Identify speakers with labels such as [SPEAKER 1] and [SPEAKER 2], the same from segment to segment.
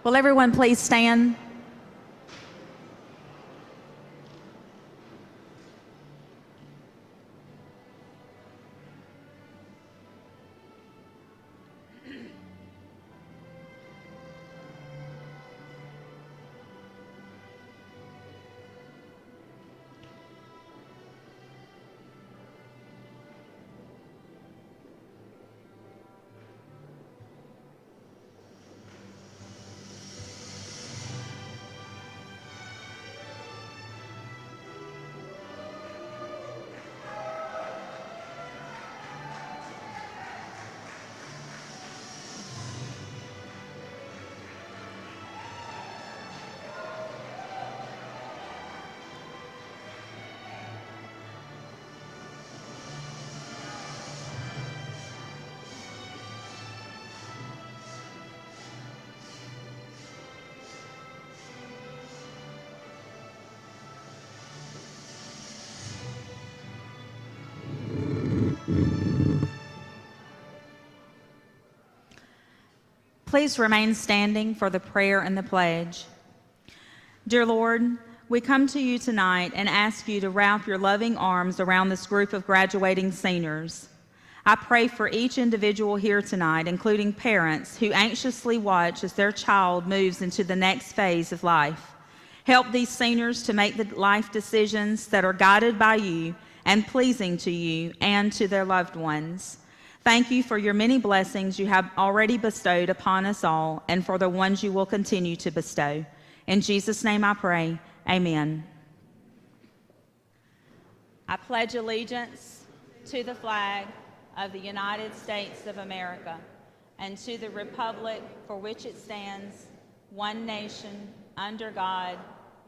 [SPEAKER 1] Will everyone please stand? Please remain standing for the prayer and the pledge. Dear Lord, we come to you tonight and ask you to wrap your loving arms around this group of graduating seniors. I pray for each individual here tonight, including parents who anxiously watch as their child moves into the next phase of life. Help these seniors to make the life decisions that are guided by you and pleasing to you and to their loved ones. Thank you for your many blessings you have already bestowed upon us all and for the ones you will continue to bestow. In Jesus' name I pray, amen. I pledge allegiance to the flag of the United States of America and to the republic for which it stands, one nation, under God,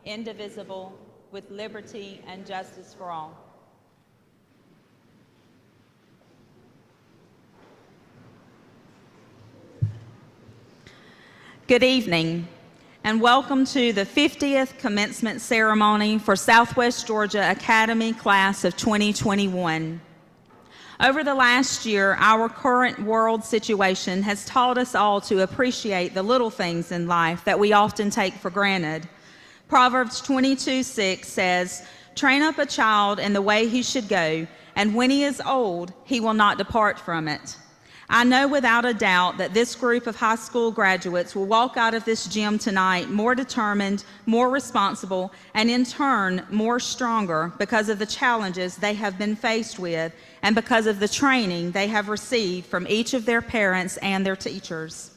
[SPEAKER 1] indivisible, with liberty and justice for all. Good evening, and welcome to the 50th commencement ceremony for Southwest Georgia Academy Class of 2021. Over the last year, our current world situation has taught us all to appreciate the little things in life that we often take for granted. Proverbs 22:6 says, "Train up a child in the way he should go, and when he is old, he will not depart from it." I know without a doubt that this group of high school graduates will walk out of this gym tonight more determined, more responsible, and in turn, more stronger because of the challenges they have been faced with and because of the training they have received from each of their parents and their teachers.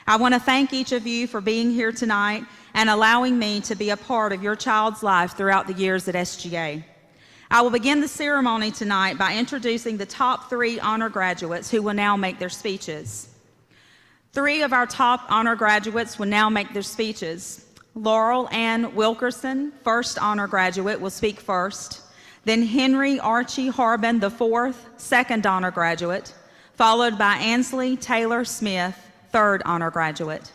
[SPEAKER 1] I want to thank each of you for being here tonight and allowing me to be a part of your child's life throughout the years at SGA. I will begin the ceremony tonight by introducing the top 3 honor graduates who will now make their speeches. 3 of our top honor graduates will now make their speeches. Laurel Ann Wilkerson, first honor graduate, will speak first. Then Henry Archie Harbin IV, second honor graduate, followed by Ansley Taylor Smith, third honor graduate.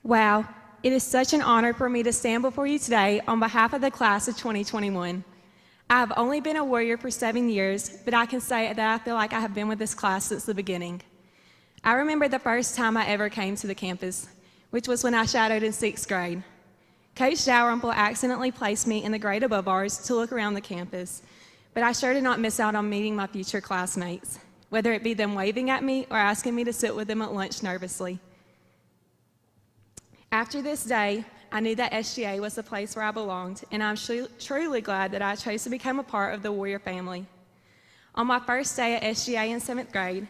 [SPEAKER 2] Wow, it is such an honor for me to stand before you today on behalf of the class of 2021. I have only been a Warrior for 7 years, but I can say that I feel like I have been with this class since the beginning. I remember the first time I ever came to the campus, which was when I shadowed in 6th grade. Coach Dalrymple accidentally placed me in the grade above ours to look around the campus, but I sure did not miss out on meeting my future classmates, whether it be them waving at me or asking me to sit with them at lunch nervously. After this day, I knew that SGA was the place where I belonged, and I'm truly glad that I chose to become a part of the Warrior family. On my first day at SGA in 7th grade,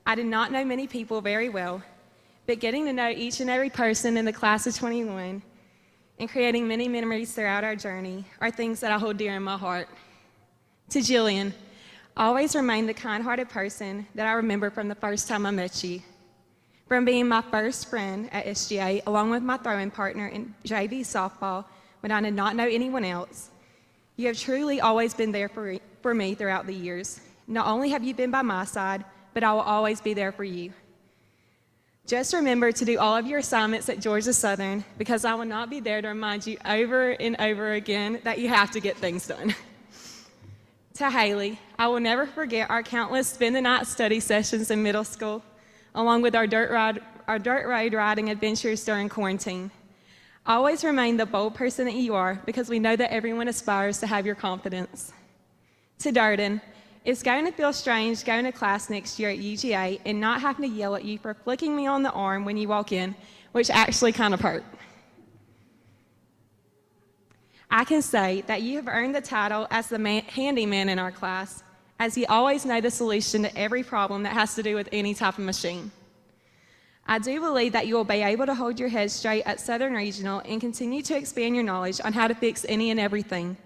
[SPEAKER 2] I did not know many people very well, but getting to know each and every person in the class of 21 and creating many memories throughout our journey are things that I hold dear in my heart. To Jillian, always remain the kind-hearted person that I remember from the first time I met you. From being my first friend at SGA, along with my throwing partner in JV softball when I did not know anyone else, you have truly always been there for me throughout the years. Not only have you been by my side, but I will always be there for you. Just remember to do all of your assignments at Georgia Southern, because I will not be there to remind you over and over again that you have to get things done. To Haley, I will never forget our countless spend-the-night study sessions in middle school, along with our dirt road riding adventures during quarantine. Always remain the bold person that you are, because we know that everyone aspires to have your confidence. To Durden, it's going to feel strange going to class next year at UGA and not having to yell at you for flicking me on the arm when you walk in, which actually kind of hurt. I can say that you have earned the title as the handyman in our class, as you always know the solution to every problem that has to do with any type of machine. I do believe that you will be able to hold your head straight at Southern Regional and continue to expand your knowledge on how to fix any and everything.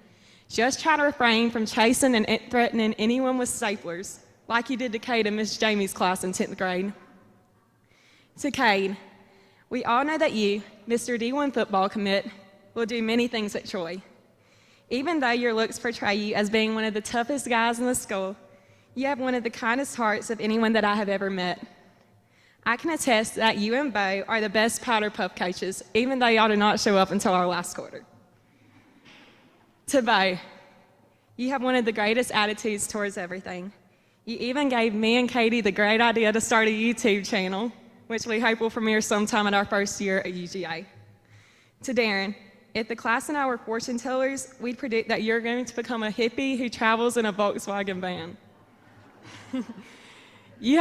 [SPEAKER 2] Just try to refrain from chasing and threatening anyone with staplers, like you did to Kade in Miss Jamie's class in 10th grade. To Kade, we all know that you, Mr. D1 football commit, will do many things at Troy. Even though your looks portray you as being one of the toughest guys in the school, you have one of the kindest hearts of anyone that I have ever met. I can attest that you and Bo are the best powder puff coaches, even though y'all did not show up until our last quarter. To Bo, you have one of the greatest attitudes towards everything. You even gave me and Katie the great idea to start a YouTube channel, which we hope will premiere sometime in our first year at UGA. To Darren, if the class and I were fortune tellers, we'd predict that you're going to become a hippie who travels in a Volkswagen van. You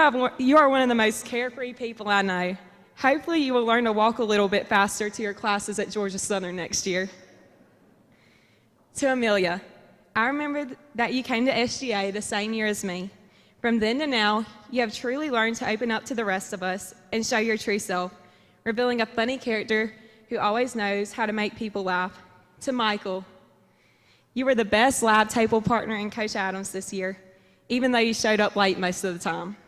[SPEAKER 2] are one of the most carefree people I know. Hopefully you will learn to walk a little bit faster to your classes at Georgia Southern next year. To Amelia, I remember that you came to SGA the same year as me. From then to now, you have truly learned to open up to the rest of us and show your true self, revealing a funny character who always knows how to make people laugh. To Michael, you were the best lab table partner in Coach Adams this year, even though you showed up late most of the time.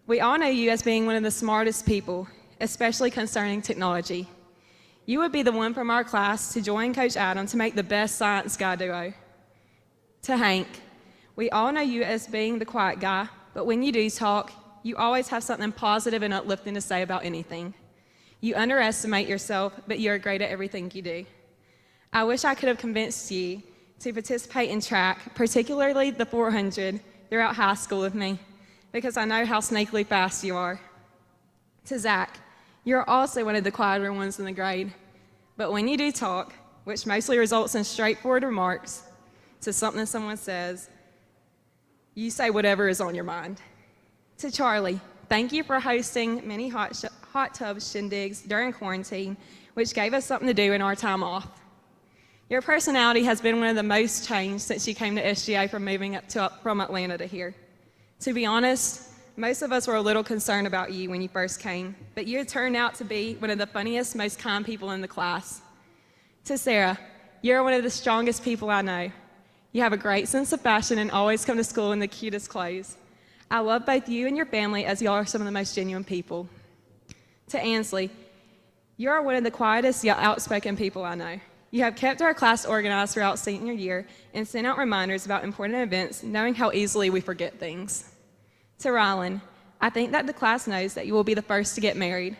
[SPEAKER 2] We all know you as being one of the smartest people, especially concerning technology. You would be the one from our class to join Coach Adam to make the best science guy duo. To Hank, we all know you as being the quiet guy, but when you do talk, you always have something positive and uplifting to say about anything. You underestimate yourself, but you're great at everything you do. I wish I could have convinced you to participate in track, particularly the 400, throughout high school with me, because I know how snakily fast you are. To Zach, you're also one of the quieter ones in the grade, but when you do talk, which mostly results in straightforward remarks to something someone says, you say whatever is on your mind. To Charlie, thank you for hosting many hot tub shindigs during quarantine, which gave us something to do in our time off. Your personality has been one of the most changed since you came to SGA from moving from Atlanta to here. To be honest, most of us were a little concerned about you when you first came, but you turned out to be one of the funniest, most kind people in the class. To Sarah, you're one of the strongest people I know. You have a great sense of fashion and always come to school in the cutest clothes. I love both you and your family, as y'all are some of the most genuine people. To Ansley, you are one of the quietest yet outspoken people I know. You have kept our class organized throughout senior year and sent out reminders about important events, knowing how easily we forget things. To Rylan, I think that the class knows that you will be the first to get married.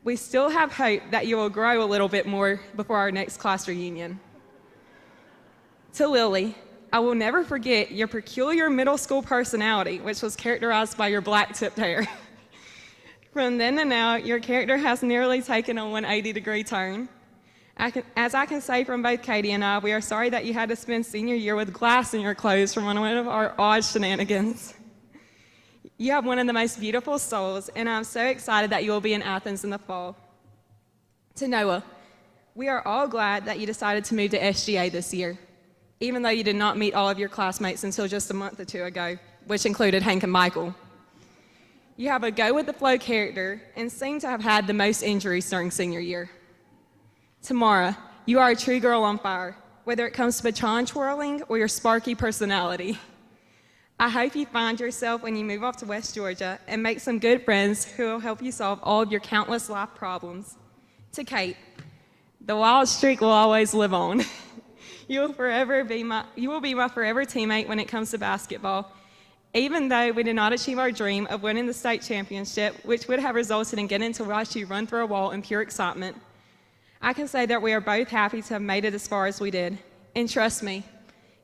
[SPEAKER 2] We still have hope that you will grow a little bit more before our next class reunion. To Lily, I will never forget your peculiar middle school personality, which was characterized by your black tipped hair. From then to now, your character has nearly taken a 180-degree turn. As I can say from both Katie and I, we are sorry that you had to spend senior year with glass in your clothes from one of our odd shenanigans. You have one of the most beautiful souls, and I'm so excited that you will be in Athens in the fall. To Noah, we are all glad that you decided to move to SGA this year, even though you did not meet all of your classmates until just a month or two ago, which included Hank and Michael. You have a go-with-the-flow character and seem to have had the most injuries during senior year. Tamara, you are a true girl on fire, whether it comes to baton twirling or your sparky personality. I hope you find yourself when you move off to West Georgia and make some good friends who will help you solve all of your countless life problems. To Kate, the wild streak will always live on. You will be my forever teammate when it comes to basketball, Even though we did not achieve our dream of winning the state championship, which would have resulted in getting to watch you run through a wall in pure excitement, I can say that we are both happy to have made it as far as we did. And trust me,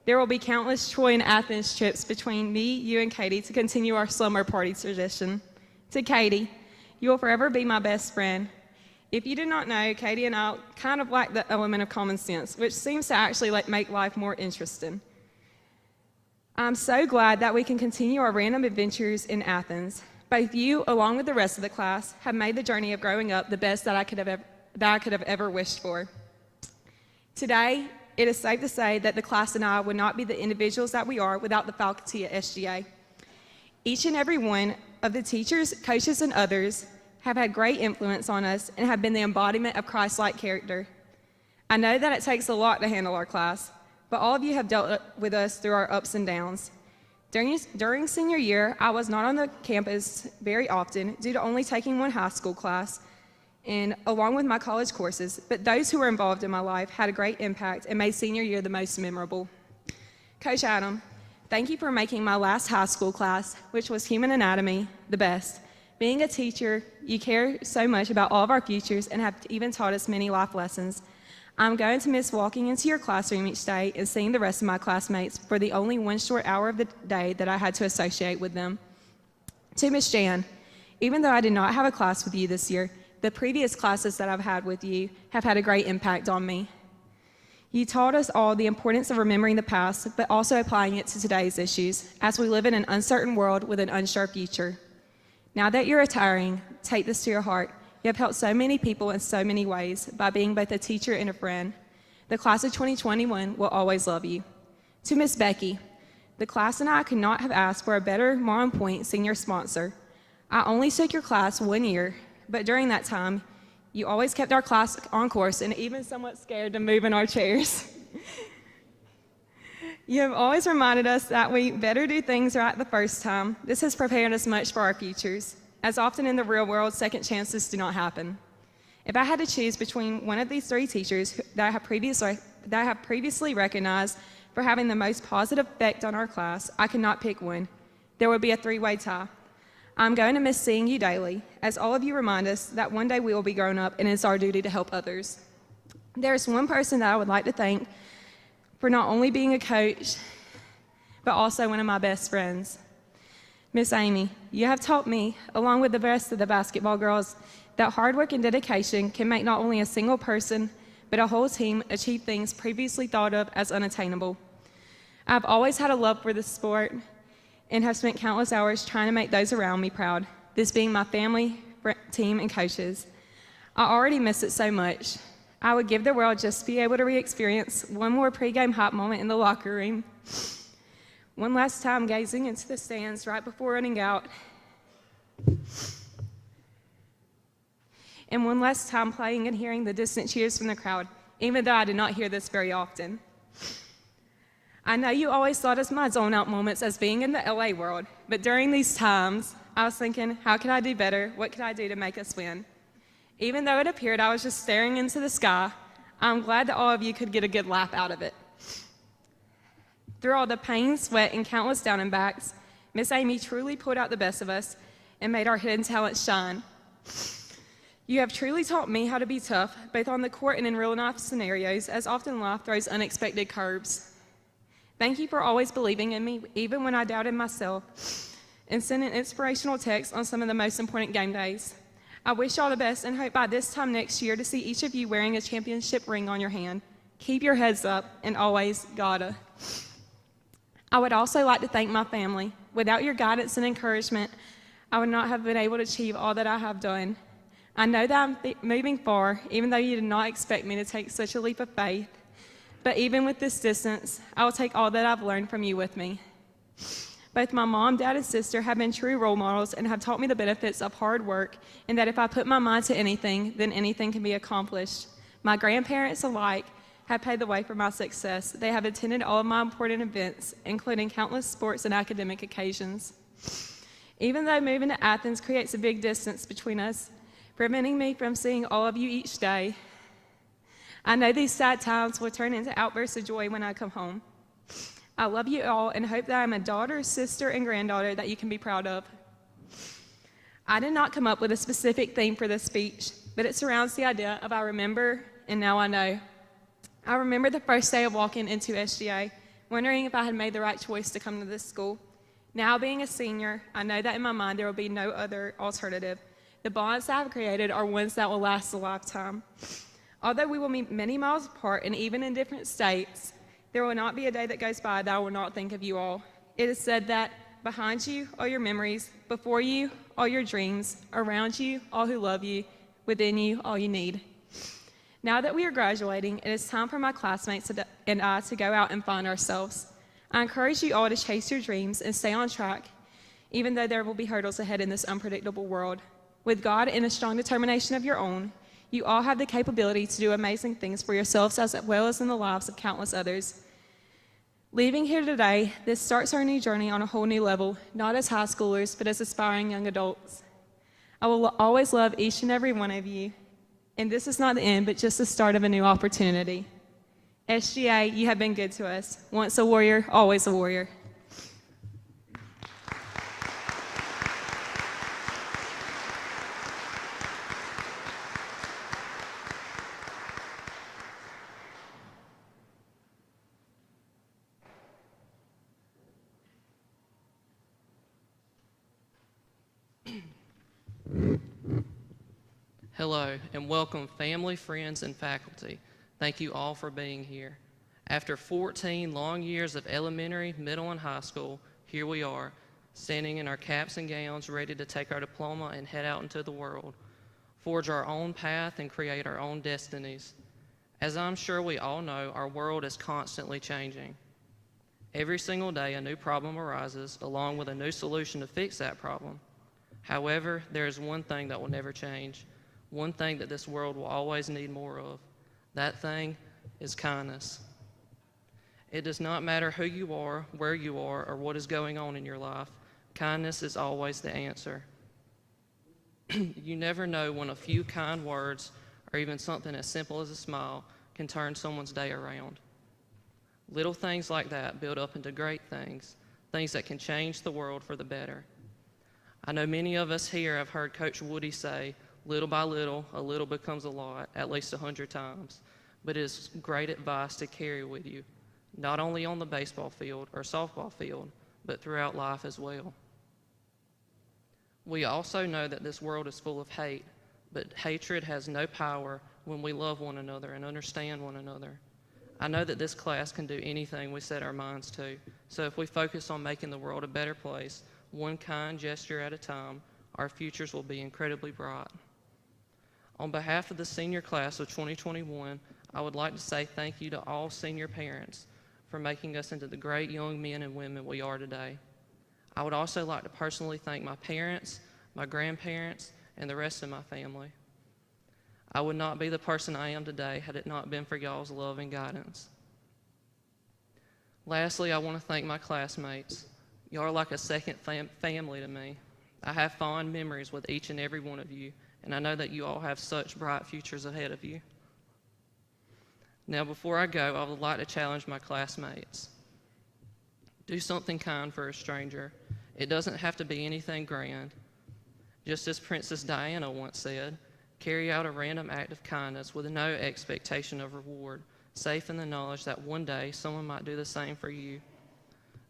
[SPEAKER 2] there will be countless Troy and Athens trips between me, you, and Katie to continue our slumber party tradition. To Katie, you will forever be my best friend. If you did not know, Katie and I kind of lack the element of common sense, which seems to actually make life more interesting. I'm so glad that we can continue our random adventures in Athens. Both you, along with the rest of the class, have made the journey of growing up the best that I could have ever wished for. Today, it is safe to say that the class and I would not be the individuals that we are without the faculty at SGA. Each and every one of the teachers, coaches, and others have had great influence on us and have been the embodiment of Christ-like character. I know that it takes a lot to handle our class, but all of you have dealt with us through our ups and downs. During senior year, I was not on the campus very often due to only taking one high school class, and along with my college courses, but those who were involved in my life had a great impact and made senior year the most memorable. Coach Adam, thank you for making my last high school class, which was human anatomy, the best. Being a teacher, you care so much about all of our futures and have even taught us many life lessons. I'm going to miss walking into your classroom each day and seeing the rest of my classmates for the only one short hour of the day that I had to associate with them. To Miss Jan, even though I did not have a class with you this year, the previous classes that I've had with you have had a great impact on me. You taught us all the importance of remembering the past, but also applying it to today's issues, as we live in an uncertain world with an unsure future. Now that you're retiring, take this to your heart. You have helped so many people in so many ways by being both a teacher and a friend. The class of 2021 will always love you. To Miss Becky, the class and I could not have asked for a better, more on point senior sponsor. I only took your class 1 year, but during that time, you always kept our class on course and even somewhat scared to move in our chairs. You have always reminded us that we better do things right the first time. This has prepared us much for our futures. As often in the real world, second chances do not happen. If I had to choose between one of these three teachers that I have previously recognized for having the most positive effect on our class, I could not pick one. There would be a three-way tie. I'm going to miss seeing you daily, as all of you remind us that one day we will be grown up and it's our duty to help others. There is one person that I would like to thank for not only being a coach, but also one of my best friends. Miss Amy, you have taught me, along with the rest of the basketball girls, that hard work and dedication can make not only a single person, but a whole team achieve things previously thought of as unattainable. I've always had a love for this sport and have spent countless hours trying to make those around me proud, this being my family, team, and coaches. I already miss it so much. I would give the world just to be able to re-experience one more pregame hot moment in the locker room, one last time gazing into the stands right before running out, and one last time playing and hearing the distant cheers from the crowd, even though I did not hear this very often. I know you always thought of my zone-out moments as being in the LA world, but during these times, I was thinking, how could I do better? What could I do to make us win? Even though it appeared I was just staring into the sky, I'm glad that all of you could get a good laugh out of it. Through all the pain, sweat, and countless down and backs, Miss Amy truly pulled out the best of us and made our hidden talents shine. You have truly taught me how to be tough, both on the court and in real-life scenarios, as often life throws unexpected curves. Thank you for always believing in me, even when I doubted myself, and sending inspirational texts on some of the most important game days. I wish you all the best and hope by this time next year to see each of you wearing a championship ring on your hand. Keep your heads up, and always, gotta. I would also like to thank my family. Without your guidance and encouragement, I would not have been able to achieve all that I have done. I know that I'm moving far, even though you did not expect me to take such a leap of faith. But even with this distance, I will take all that I've learned from you with me. Both my mom, dad, and sister have been true role models and have taught me the benefits of hard work and that if I put my mind to anything, then anything can be accomplished. My grandparents alike have paved the way for my success. They have attended all of my important events, including countless sports and academic occasions. Even though moving to Athens creates a big distance between us, preventing me from seeing all of you each day, I know these sad times will turn into outbursts of joy when I come home. I love you all and hope that I'm a daughter, sister, and granddaughter that you can be proud of. I did not come up with a specific theme for this speech, but it surrounds the idea of I remember and now I know. I remember the first day of walking into SGA, wondering if I had made the right choice to come to this school. Now being a senior, I know that in my mind there will be no other alternative. The bonds that I've created are ones that will last a lifetime. Although we will be many miles apart and even in different states, there will not be a day that goes by that I will not think of you all. It is said that behind you, all your memories, before you, all your dreams, around you, all who love you, within you, all you need. Now that we are graduating, it is time for my classmates and I to go out and find ourselves. I encourage you all to chase your dreams and stay on track, even though there will be hurdles ahead in this unpredictable world. With God and a strong determination of your own, you all have the capability to do amazing things for yourselves as well as in the lives of countless others. Leaving here today, this starts our new journey on a whole new level, not as high schoolers, but as aspiring young adults. I will always love each and every one of you, and this is not the end, but just the start of a new opportunity. SGA, you have been good to us. Once a warrior, always a warrior.
[SPEAKER 3] Hello, and welcome family, friends, and faculty. Thank you all for being here. After 14 long years of elementary, middle, and high school, here we are, standing in our caps and gowns, ready to take our diploma and head out into the world, forge our own path, and create our own destinies. As I'm sure we all know, our world is constantly changing. Every single day, a new problem arises, along with a new solution to fix that problem. However, there is one thing that will never change, one thing that this world will always need more of. That thing is kindness. It does not matter who you are, where you are, or what is going on in your life. Kindness is always the answer. You never know when a few kind words, or even something as simple as a smile, can turn someone's day around. Little things like that build up into great things, things that can change the world for the better. I know many of us here have heard Coach Woody say, little by little, a little becomes a lot, at least 100 times. But it is great advice to carry with you, not only on the baseball field or softball field, but throughout life as well. We also know that this world is full of hate, but hatred has no power when we love one another and understand one another. I know that this class can do anything we set our minds to, so if we focus on making the world a better place, one kind gesture at a time, our futures will be incredibly bright. On behalf of the senior class of 2021, I would like to say thank you to all senior parents for making us into the great young men and women we are today. I would also like to personally thank my parents, my grandparents, and the rest of my family. I would not be the person I am today had it not been for y'all's love and guidance. Lastly, I want to thank my classmates. Y'all are like a second family to me. I have fond memories with each and every one of you, and I know that you all have such bright futures ahead of you. Now, before I go, I would like to challenge my classmates. Do something kind for a stranger. It doesn't have to be anything grand. Just as Princess Diana once said, carry out a random act of kindness with no expectation of reward, safe in the knowledge that one day someone might do the same for you.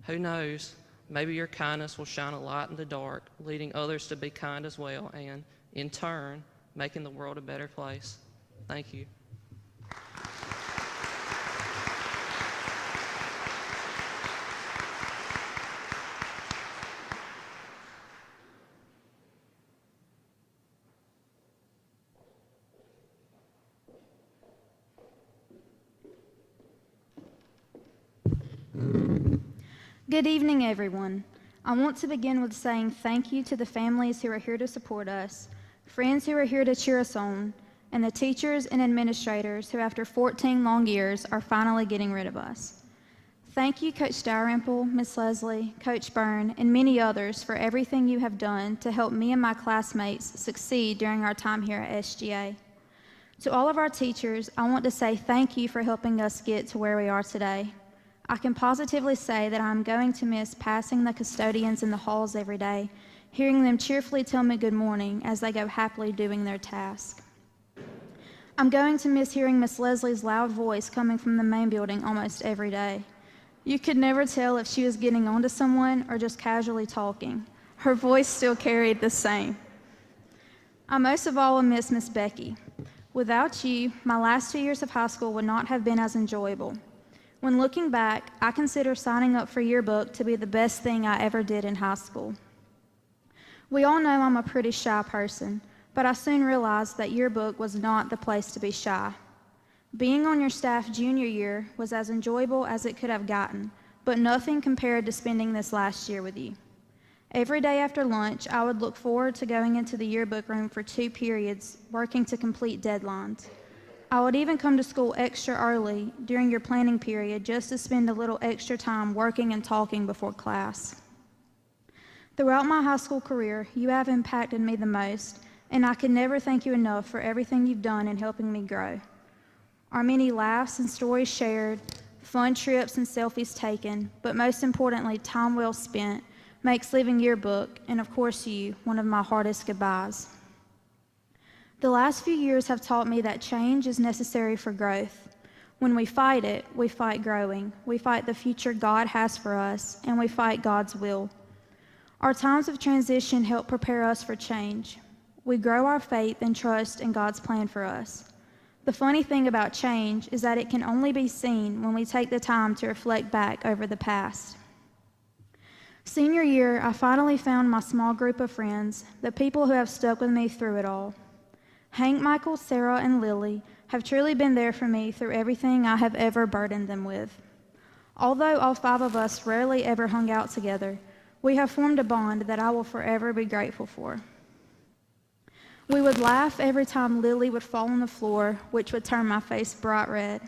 [SPEAKER 3] Who knows? Maybe your kindness will shine a light in the dark, leading others to be kind as well, and, in turn, making the world a better place. Thank you.
[SPEAKER 4] Good evening, everyone. I want to begin with saying thank you to the families who are here to support us, friends who are here to cheer us on, and the teachers and administrators who, after 14 long years, are finally getting rid of us. Thank you, Coach Dalrymple, Miss Leslie, Coach Byrne, and many others for everything you have done to help me and my classmates succeed during our time here at SGA. To all of our teachers, I want to say thank you for helping us get to where we are today. I can positively say that I'm going to miss passing the custodians in the halls every day, hearing them cheerfully tell me good morning as they go happily doing their task. I'm going to miss hearing Miss Leslie's loud voice coming from the main building almost every day. You could never tell if she was getting on to someone or just casually talking. Her voice still carried the same. I most of all will miss Miss Becky. Without you, my last 2 years of high school would not have been as enjoyable. When looking back, I consider signing up for yearbook to be the best thing I ever did in high school. We all know I'm a pretty shy person, but I soon realized that yearbook was not the place to be shy. Being on your staff junior year was as enjoyable as it could have gotten, but nothing compared to spending this last year with you. Every day after lunch, I would look forward to going into the yearbook room for 2 periods, working to complete deadlines. I would even come to school extra early during your planning period just to spend a little extra time working and talking before class. Throughout my high school career, you have impacted me the most, and I can never thank you enough for everything you've done in helping me grow. Our many laughs and stories shared, fun trips and selfies taken, but most importantly, time well spent, makes leaving yearbook, and of course you, one of my hardest goodbyes. The last few years have taught me that change is necessary for growth. When we fight it, we fight growing. We fight the future God has for us, and we fight God's will. Our times of transition help prepare us for change. We grow our faith and trust in God's plan for us. The funny thing about change is that it can only be seen when we take the time to reflect back over the past. Senior year, I finally found my small group of friends, the people who have stuck with me through it all. Hank, Michael, Sarah, and Lily have truly been there for me through everything I have ever burdened them with. Although all 5 of us rarely ever hung out together, we have formed a bond that I will forever be grateful for. We would laugh every time Lily would fall on the floor, which would turn my face bright red.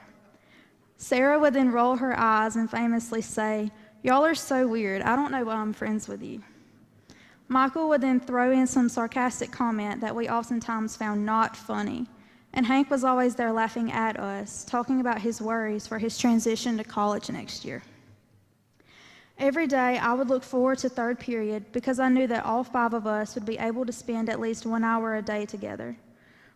[SPEAKER 4] Sarah would then roll her eyes and famously say, "Y'all are so weird. I don't know why I'm friends with you." Michael would then throw in some sarcastic comment that we oftentimes found not funny, and Hank was always there laughing at us, talking about his worries for his transition to college next year. Every day, I would look forward to 3rd period because I knew that all 5 of us would be able to spend at least 1 hour a day together.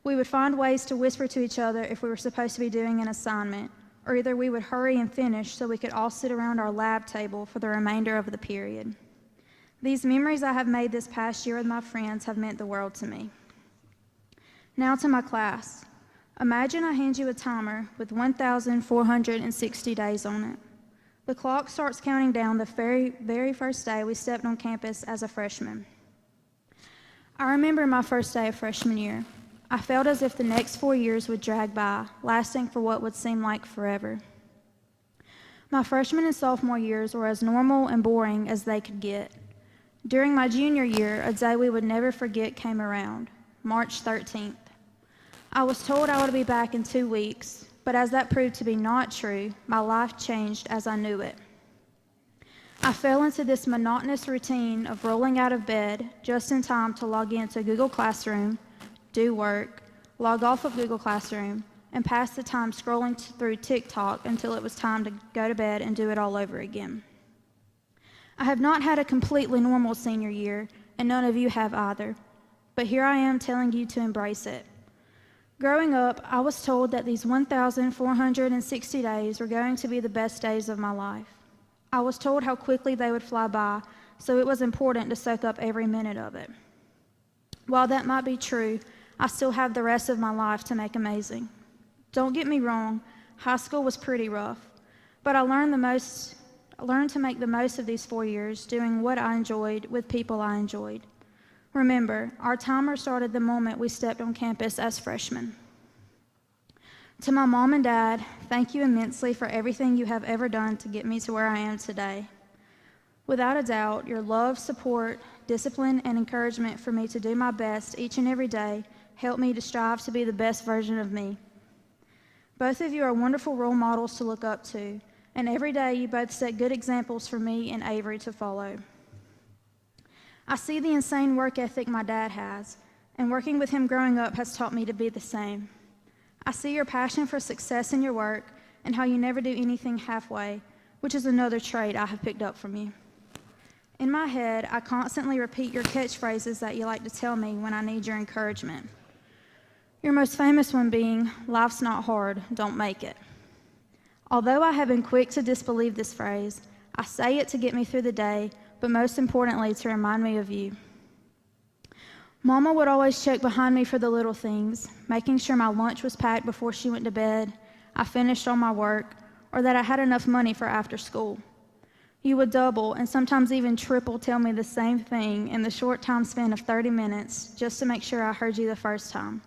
[SPEAKER 4] We would find ways to whisper to each other if we were supposed to be doing an assignment, or either we would hurry and finish so we could all sit around our lab table for the remainder of the period. These memories I have made this past year with my friends have meant the world to me. Now to my class. Imagine I hand you a timer with 1,460 days on it. The clock starts counting down the very first day we stepped on campus as a freshman. I remember my first day of freshman year. I felt as if the next 4 years would drag by, lasting for what would seem like forever. My freshman and sophomore years were as normal and boring as they could get. During my junior year, a day we would never forget came around, March 13th. I was told I would be back in 2 weeks, but as that proved to be not true, my life changed as I knew it. I fell into this monotonous routine of rolling out of bed just in time to log into Google Classroom, do work, log off of Google Classroom, and pass the time scrolling through TikTok until it was time to go to bed and do it all over again. I have not had a completely normal senior year, and none of you have either, but here I am telling you to embrace it. Growing up, I was told that these 1,460 days were going to be the best days of my life. I was told how quickly they would fly by, so it was important to soak up every minute of it. While that might be true, I still have the rest of my life to make amazing. Don't get me wrong, high school was pretty rough, but I learned to make the most of these 4 years doing what I enjoyed with people I enjoyed. Remember, our timer started the moment we stepped on campus as freshmen. To my mom and dad, thank you immensely for everything you have ever done to get me to where I am today. Without a doubt, your love, support, discipline, and encouragement for me to do my best each and every day helped me to strive to be the best version of me. Both of you are wonderful role models to look up to, and every day you both set good examples for me and Avery to follow. I see the insane work ethic my dad has, and working with him growing up has taught me to be the same. I see your passion for success in your work and how you never do anything halfway, which is another trait I have picked up from you. In my head, I constantly repeat your catchphrases that you like to tell me when I need your encouragement. Your most famous one being, "Life's not hard, don't make it." Although I have been quick to disbelieve this phrase, I say it to get me through the day, but most importantly, to remind me of you. Mama would always check behind me for the little things, making sure my lunch was packed before she went to bed, I finished all my work, or that I had enough money for after school. You would double and sometimes even triple tell me the same thing in the short time span of 30 minutes just to make sure I heard you the first time.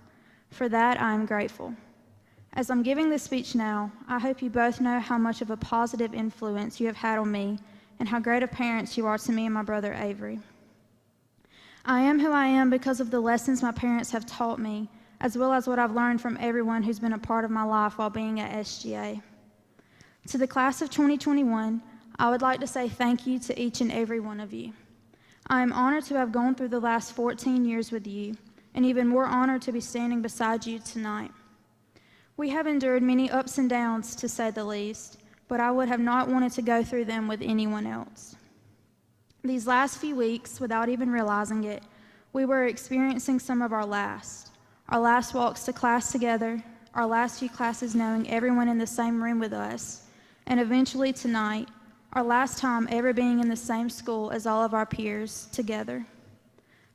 [SPEAKER 4] For that, I am grateful. As I'm giving this speech now, I hope you both know how much of a positive influence you have had on me and how great of parents you are to me and my brother Avery. I am who I am because of the lessons my parents have taught me, as well as what I've learned from everyone who's been a part of my life while being at SGA. To the class of 2021, I would like to say thank you to each and every one of you. I am honored to have gone through the last 14 years with you, and even more honored to be standing beside you tonight. We have endured many ups and downs, to say the least, but I would have not wanted to go through them with anyone else. These last few weeks, without even realizing it, we were experiencing some of our last walks to class together, our last few classes knowing everyone in the same room with us, and eventually tonight, our last time ever being in the same school as all of our peers together.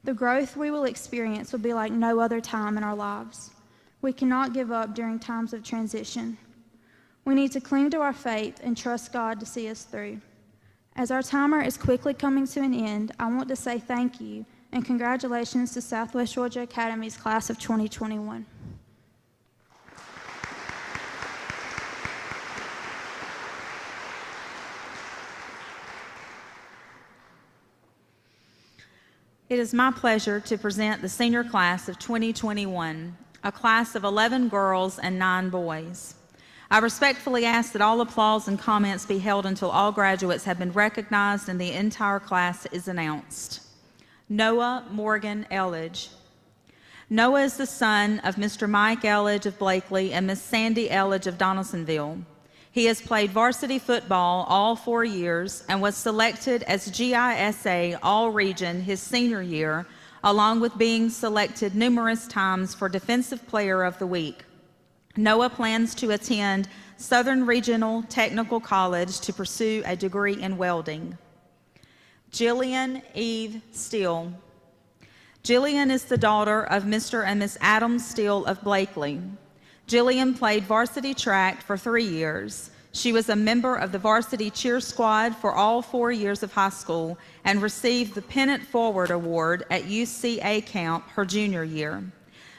[SPEAKER 4] The growth we will experience will be like no other time in our lives. We cannot give up during times of transition. We need to cling to our faith and trust God to see us through. As our timer is quickly coming to an end, I want to say thank you and congratulations to Southwest Georgia Academy's class of 2021.
[SPEAKER 1] It is my pleasure to present the senior class of 2021, a class of 11 girls and 9 boys. I respectfully ask that all applause and comments be held until all graduates have been recognized and the entire class is announced. Noah Morgan Ellage. Noah is the son of Mr. Mike Ellage of Blakely and Miss Sandy Ellage of Donaldsonville. He has played varsity football all 4 years and was selected as GISA All-Region his senior year, along with being selected numerous times for Defensive Player of the Week. Noah plans to attend Southern Regional Technical College to pursue a degree in welding. Jillian Eve Steele. Jillian is the daughter of Mr. and Miss Adam Steele of Blakely. Jillian played varsity track for 3 years. She was a member of the varsity cheer squad for all 4 years of high school and received the Pennant Forward Award at UCA Camp her junior year.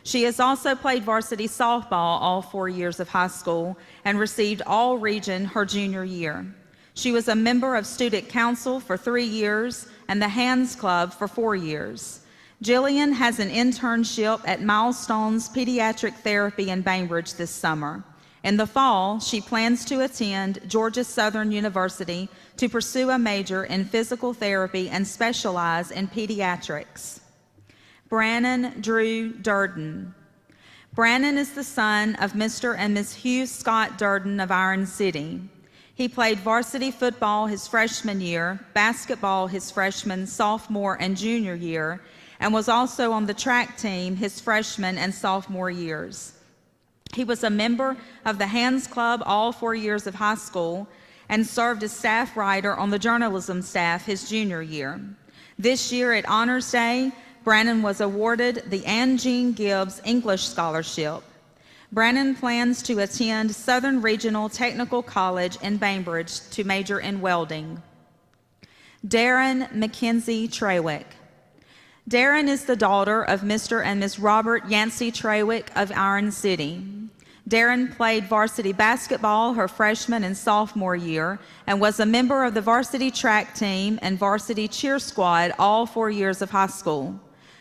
[SPEAKER 1] She has also played varsity softball all 4 years of high school and received All-Region her junior year. She was a member of Student Council for 3 years and the Hands Club for 4 years. Jillian has an internship at Milestones Pediatric Therapy in Bainbridge this summer. In the fall, she plans to attend Georgia Southern University to pursue a major in physical therapy and specialize in pediatrics. Brannon Drew Durden. Brannon is the son of Mr. and Miss Hugh Scott Durden of Iron City. He played varsity football his freshman year, basketball his freshman, sophomore, and junior year, and was also on the track team his freshman and sophomore years. He was a member of the Hands Club all 4 years of high school and served as staff writer on the journalism staff his junior year. This year at Honors Day, Brannon was awarded the Ann Jean Gibbs English Scholarship. Brannon plans to attend Southern Regional Technical College in Bainbridge to major in welding. Darren Mackenzie Treywick. Darren is the daughter of Mr. and Miss Robert Yancey Treywick of Iron City. Darren played varsity basketball her freshman and sophomore year and was a member of the varsity track team and varsity cheer squad all 4 years of high school.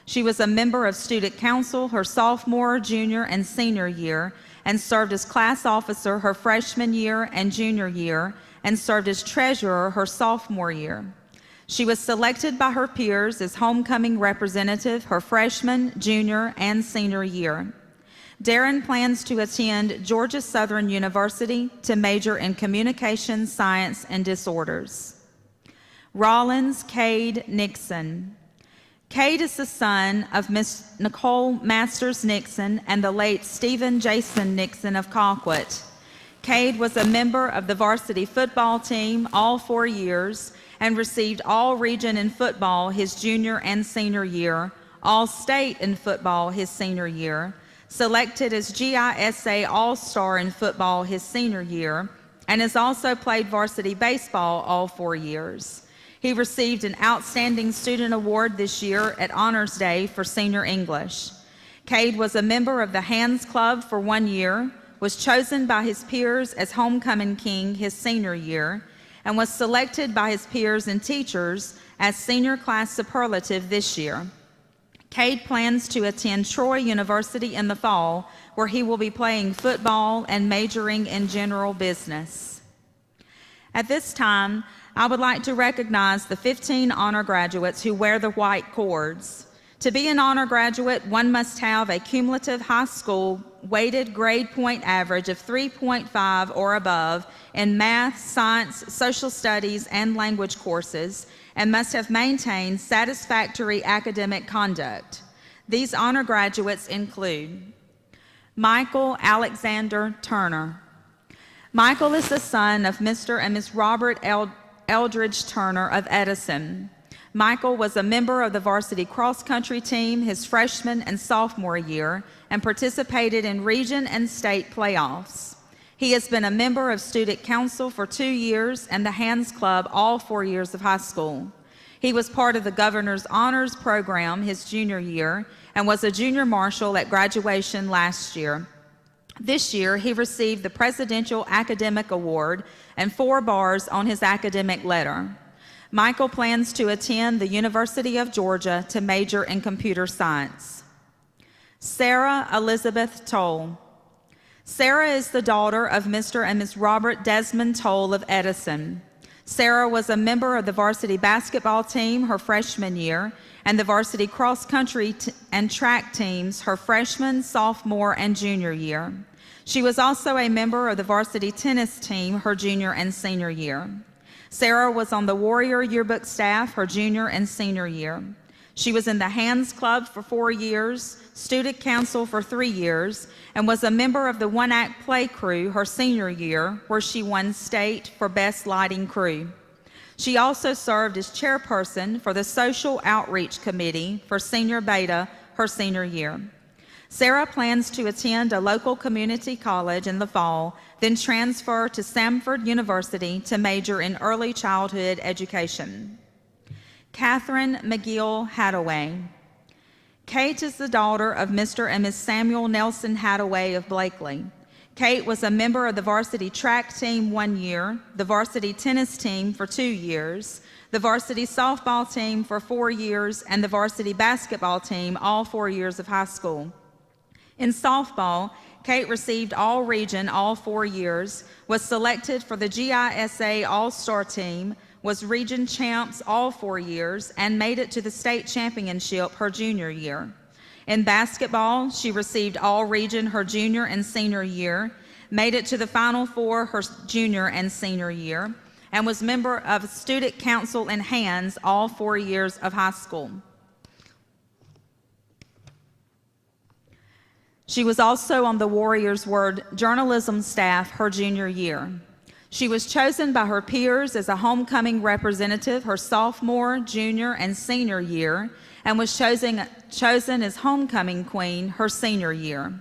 [SPEAKER 1] She was a member of Student Council her sophomore, junior, and senior year and served as class officer her freshman year and junior year and served as treasurer her sophomore year. She was selected by her peers as homecoming representative her freshman, junior, and senior year. Darren plans to attend Georgia Southern University to major in communication science and disorders. Rollins Kade Nixon. Kade is the son of Miss Nicole Masters Nixon and the late Stephen Jason Nixon of Colquitt. Kade was a member of the varsity football team all 4 years and received all-region in football his junior and senior year, all-state in football his senior year, selected as GISA All-Star in football his senior year, and has also played varsity baseball all 4 years. He received an Outstanding Student Award this year at Honors Day for Senior English. Kade was a member of the Hands Club for 1 year, was chosen by his peers as Homecoming King his senior year, and was selected by his peers and teachers as Senior Class Superlative this year. Kade plans to attend Troy University in the fall, where he will be playing football and majoring in general business. At this time, I would like to recognize the 15 honor graduates who wear the white cords. To be an honor graduate, one must have a cumulative high school weighted grade point average of 3.5 or above in math, science, social studies, and language courses, and must have maintained satisfactory academic conduct. These honor graduates include Michael Alexander Turner. Michael is the son of Mr. and Ms. Robert Eldridge Turner of Edison. Michael was a member of the varsity cross-country team his freshman and sophomore year and participated in region and state playoffs. He has been a member of student council for 2 years and the Hands Club all 4 years of high school. He was part of the Governor's Honors Program his junior year and was a junior marshal at graduation last year. This year, he received the Presidential Academic Award and 4 bars on his academic letter. Michael plans to attend the University of Georgia to major in computer science. Sarah Elizabeth Tolle. Sarah is the daughter of Mr. and Ms. Robert Desmond Tolle of Edison. Sarah was a member of the varsity basketball team her freshman year and the varsity cross-country and track teams her freshman, sophomore, and junior year. She was also a member of the varsity tennis team her junior and senior year. Sarah was on the Warrior yearbook staff her junior and senior year. She was in the Hands Club for 4 years, student council for 3 years, and was a member of the one-act play crew her senior year, where she won state for Best Lighting Crew. She also served as chairperson for the Social Outreach Committee for Senior Beta her senior year. Sarah plans to attend a local community college in the fall, then transfer to Samford University to major in early childhood education. Catherine Mcgill Hattaway. Kate is the daughter of Mr. and Ms. Samuel Nelson Hattaway of Blakely. Kate was a member of the varsity track team 1 year, the varsity tennis team for 2 years, the varsity softball team for 4 years, and the varsity basketball team all 4 years of high school. In softball, Kate received all region all 4 years, was selected for the GISA All-Star team, was region champs all 4 years, and made it to the state championship her junior year. In basketball, she received all region her junior and senior year, made it to the Final Four her junior and senior year, and was member of student council in Hands all 4 years of high school. She was also on the Warriors Word journalism staff her junior year. She was chosen by her peers as a homecoming representative her sophomore, junior, and senior year, and was chosen as homecoming queen her senior year.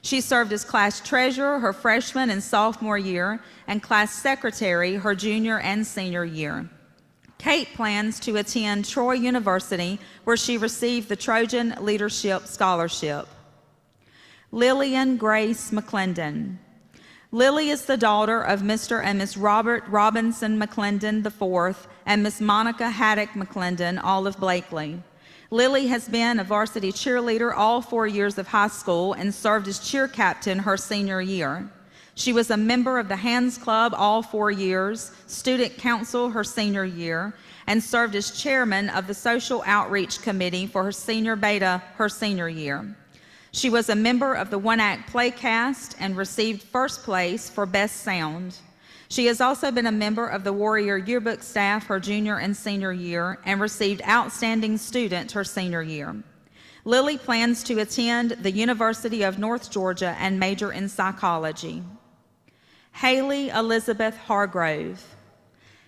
[SPEAKER 1] She served as class treasurer her freshman and sophomore year and class secretary her junior and senior year. Kate plans to attend Troy University, where she received the Trojan Leadership Scholarship. Lillian Grace Mcclendon. Lily is the daughter of Mr. and Miss Robert Robinson Mcclendon IV and Miss Monica Haddock Mcclendon, all of Blakely. Lily has been a varsity cheerleader all 4 years of high school and served as cheer captain her senior year. She was a member of the Hands Club all 4 years, student council her senior year, and served as chairman of the Social Outreach Committee for her senior beta her senior year. She was a member of the one-act play cast and received first place for Best Sound. She has also been a member of the Warrior Yearbook staff her junior and senior year and received Outstanding Student her senior year. Lily plans to attend the University of North Georgia and major in psychology. Haley Elizabeth Hargrove.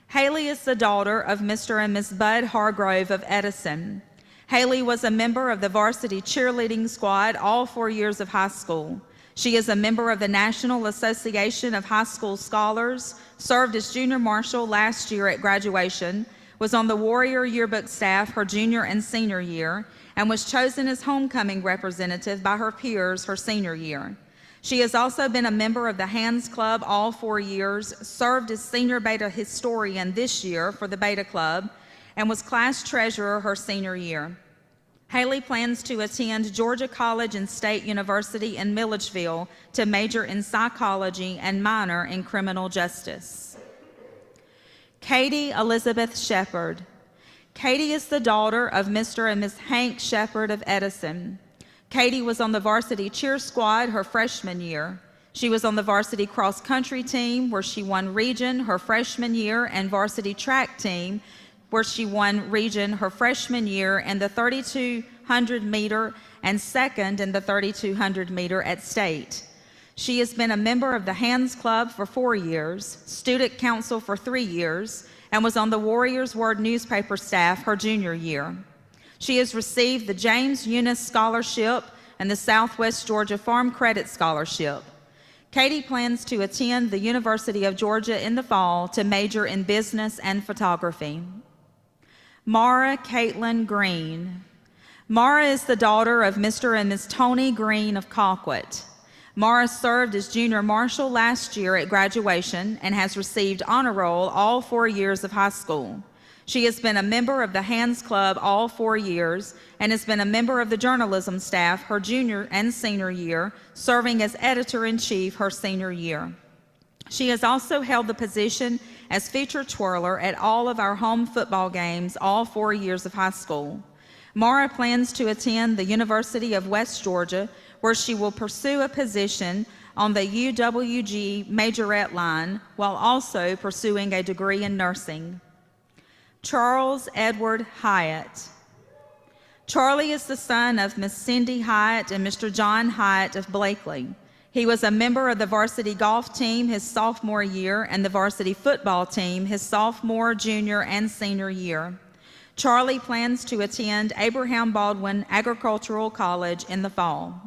[SPEAKER 1] Haley is the daughter of Mr. and Miss Bud Hargrove of Edison. Haley was a member of the varsity cheerleading squad all 4 years of high school. She is a member of the National Association of High School Scholars, served as junior marshal last year at graduation, was on the Warrior Yearbook staff her junior and senior year, and was chosen as homecoming representative by her peers her senior year. She has also been a member of the Hands Club all 4 years, served as senior Beta historian this year for the Beta Club, and was class treasurer her senior year. Haley plans to attend Georgia College and State University in Milledgeville to major in psychology and minor in criminal justice. Kade Elizabeth Shepard. Kade is the daughter of Mr. and Miss Hank Shepard of Edison. Kade was on the varsity cheer squad her freshman year. She was on the varsity cross-country team where she won region her freshman year and varsity track team where she won region her freshman year in the 3,200 meter and second in the 3,200 meter at state. She has been a member of the Hands Club for 4 years, student council for 3 years, and was on the Warriors Word newspaper staff her junior year. She has received the James Eunice Scholarship and the Southwest Georgia Farm Credit Scholarship. Kade plans to attend the University of Georgia in the fall to major in business and photography. Mara Caitlin Greene. Mara is the daughter of Mr. and Miss Tony Greene of Colquitt. Mara served as junior marshal last year at graduation and has received honor roll all 4 years of high school. She has been a member of the Hands Club all 4 years and has been a member of the journalism staff her junior and senior year, serving as editor-in-chief her senior year. She has also held the position as feature twirler at all of our home football games all 4 years of high school. Mara plans to attend the University of West Georgia, where she will pursue a position on the UWG majorette line while also pursuing a degree in nursing. Charles Edward Hyatt. Charlie is the son of Miss Cindy Hyatt and Mr. John Hyatt of Blakely. He was a member of the varsity golf team his sophomore year and the varsity football team his sophomore, junior, and senior year. Charlie plans to attend Abraham Baldwin Agricultural College in the fall.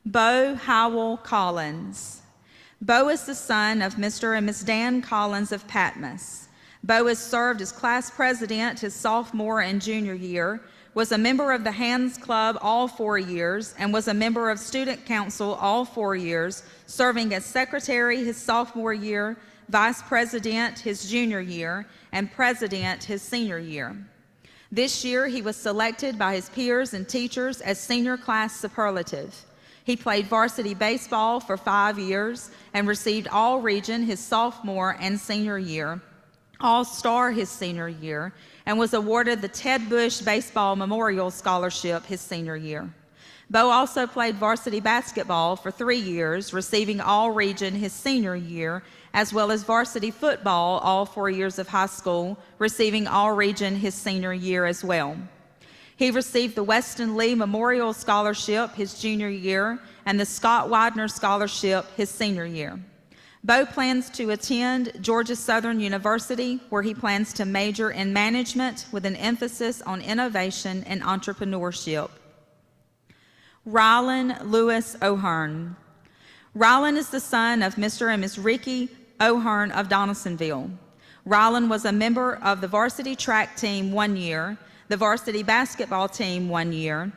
[SPEAKER 1] Bo Howell Collins. Bo is the son of Mr. and Miss Dan Collins of Patmos. Bo has served as class president his sophomore and junior year, was a member of the Hands Club all 4 years, and was a member of student council all 4 years, serving as secretary his sophomore year, vice president his junior year, and president his senior year. This year, he was selected by his peers and teachers as senior class superlative. He played varsity baseball for 5 years and received all region his sophomore and senior year, all-star his senior year, and was awarded the Ted Bush Baseball Memorial Scholarship his senior year. Bo also played varsity basketball for 3 years, receiving all region his senior year, as well as varsity football all 4 years of high school, receiving all region his senior year as well. He received the Weston Lee Memorial Scholarship his junior year and the Scott Widener Scholarship his senior year. Bo plans to attend Georgia Southern University, where he plans to major in management with an emphasis on innovation and entrepreneurship. Rylan Lewis O'Hearn. Rylan is the son of Mr. and Miss Ricky O'Hearn of Donaldsonville. Rylan was a member of the varsity track team 1 year, the varsity basketball team 1 year,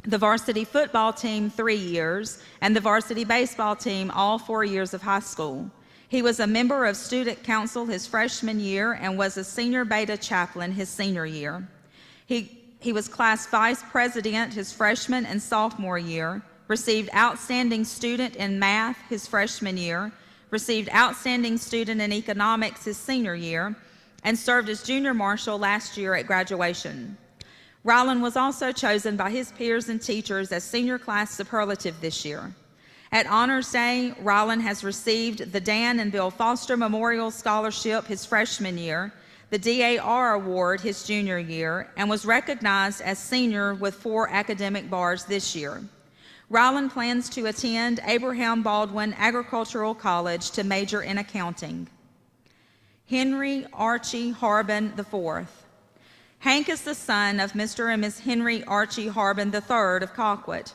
[SPEAKER 1] the varsity football team 3 years, and the varsity baseball team all 4 years of high school. He was a member of student council his freshman year and was a senior beta chaplain his senior year. He was class vice president his freshman and sophomore year, received outstanding student in math his freshman year, received outstanding student in economics his senior year, and served as junior marshal last year at graduation. Rylan was also chosen by his peers and teachers as senior class superlative this year. At Honors Day, Rylan has received the Dan and Bill Foster Memorial Scholarship his freshman year, the DAR Award his junior year, and was recognized as senior with 4 academic bars this year. Rylan plans to attend Abraham Baldwin Agricultural College to major in accounting. Henry Archie Harbin IV. Hank is the son of Mr. and Miss Henry Archie Harbin III of Colquitt.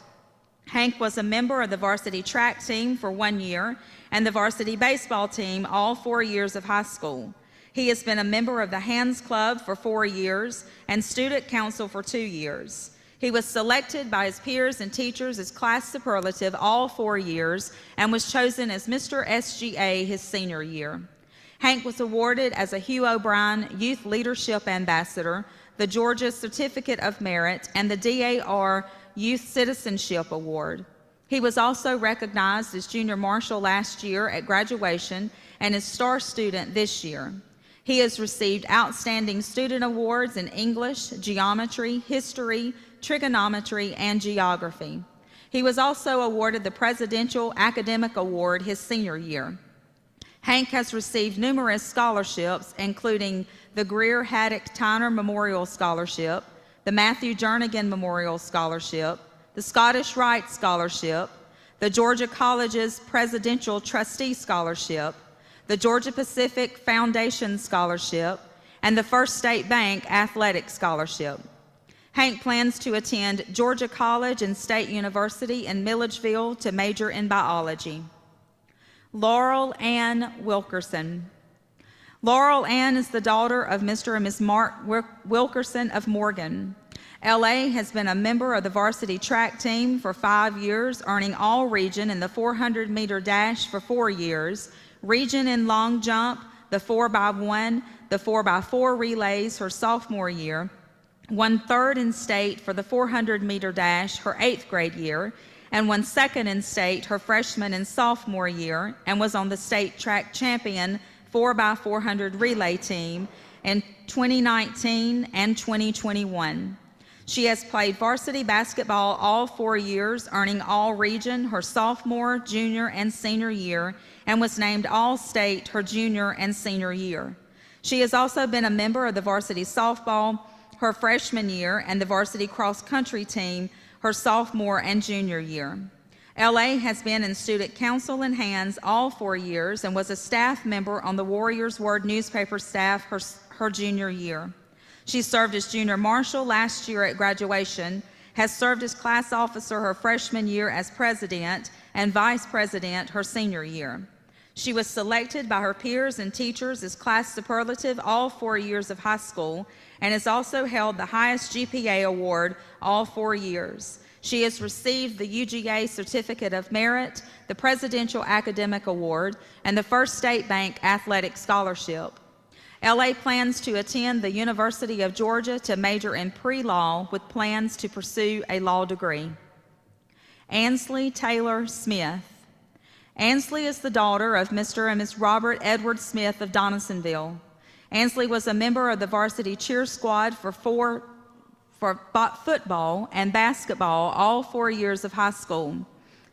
[SPEAKER 1] Hank was a member of the varsity track team for 1 year and the varsity baseball team all 4 years of high school. He has been a member of the Hands Club for 4 years and student council for 2 years. He was selected by his peers and teachers as class superlative all 4 years and was chosen as Mr. SGA his senior year. Hank was awarded as a Hugh O'Brien Youth Leadership Ambassador, the Georgia Certificate of Merit, and the DAR Youth Citizenship Award. He was also recognized as Junior Marshal last year at graduation and as Star Student this year. He has received Outstanding Student Awards in English, Geometry, History, Trigonometry, and Geography. He was also awarded the Presidential Academic Award his senior year. Hank has received numerous scholarships, including the Greer Haddock Tyner Memorial Scholarship, the Matthew Jernigan Memorial Scholarship, the Scottish Rite Scholarship, the Georgia College's Presidential Trustee Scholarship, the Georgia Pacific Foundation Scholarship, and the First State Bank Athletic Scholarship. Hank plans to attend Georgia College and State University in Milledgeville to major in biology. Laurel Ann Wilkerson. Laurel Ann is the daughter of Mr. and Miss Mark Wilkerson of Morgan. LA has been a member of the varsity track team for 5 years, earning all region in the 400-meter dash for 4 years, region in long jump, the 4x1, the 4x4 relays her sophomore year, won 3rd in state for the 400-meter dash her 8th grade year, and won 2nd in state her freshman and sophomore year, and was on the state track champion 4x400 relay team in 2019 and 2021. She has played varsity basketball all 4 years, earning all region her sophomore, junior, and senior year, and was named All-State her junior and senior year. She has also been a member of the varsity softball her freshman year and the varsity cross-country team her sophomore and junior year. LA has been in student council and Hands all 4 years and was a staff member on the Warriors Word newspaper staff her junior year. She served as junior marshal last year at graduation, has served as class officer her freshman year as president, and vice president her senior year. She was selected by her peers and teachers as class superlative all 4 years of high school and has also held the highest GPA award all 4 years. She has received the UGA Certificate of Merit, the Presidential Academic Award, and the First State Bank Athletic Scholarship. LA plans to attend the University of Georgia to major in pre-law with plans to pursue a law degree. Ansley Taylor Smith. Ansley is the daughter of Mr. and Miss Robert Edward Smith of Donaldsonville. Ansley was a member of the varsity cheer squad for football and basketball all 4 years of high school.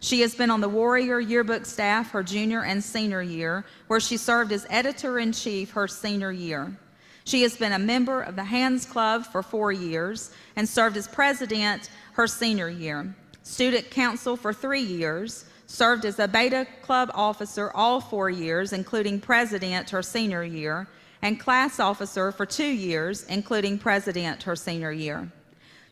[SPEAKER 1] She has been on the Warrior yearbook staff her junior and senior year, where she served as editor-in-chief her senior year. She has been a member of the Hands Club for 4 years and served as president her senior year, student council for 3 years, served as a Beta Club officer all 4 years, including president her senior year, and class officer for 2 years, including president her senior year.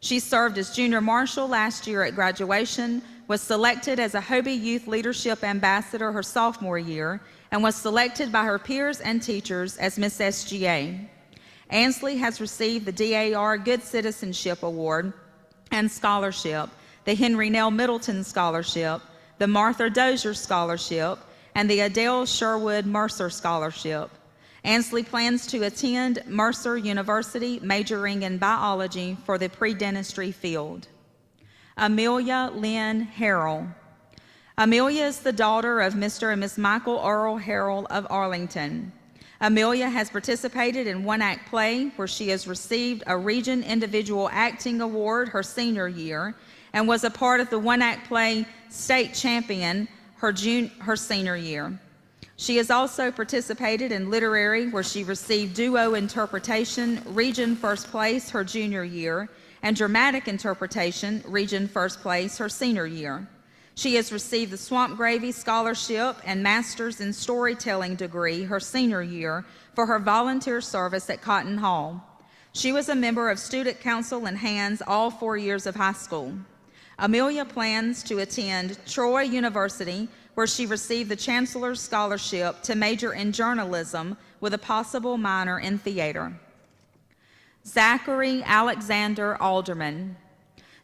[SPEAKER 1] She served as junior marshal last year at graduation, was selected as a Hobie Youth Leadership Ambassador her sophomore year, and was selected by her peers and teachers as Miss SGA. Ansley has received the DAR Good Citizenship Award and Scholarship, the Henry Nell Middleton Scholarship, the Martha Dozier Scholarship, and the Adele Sherwood Mercer Scholarship. Ansley plans to attend Mercer University, majoring in biology for the pre-dentistry field. Amelia Lynn Harrell. Amelia is the daughter of Mr. and Miss Michael Earl Harrell of Arlington. Amelia has participated in one-act play where she has received a Region Individual Acting Award her senior year and was a part of the one-act play state champion her senior year. She has also participated in literary where she received duo interpretation region first place her junior year and dramatic interpretation region first place her senior year. She has received the Swamp Gravy Scholarship and Masters in Storytelling degree her senior year for her volunteer service at Cotton Hall. She was a member of Student Council and Hands all 4 years of high school. Amelia plans to attend Troy University, where she received the Chancellor's Scholarship to major in journalism with a possible minor in theater. Zachary Alexander Alderman.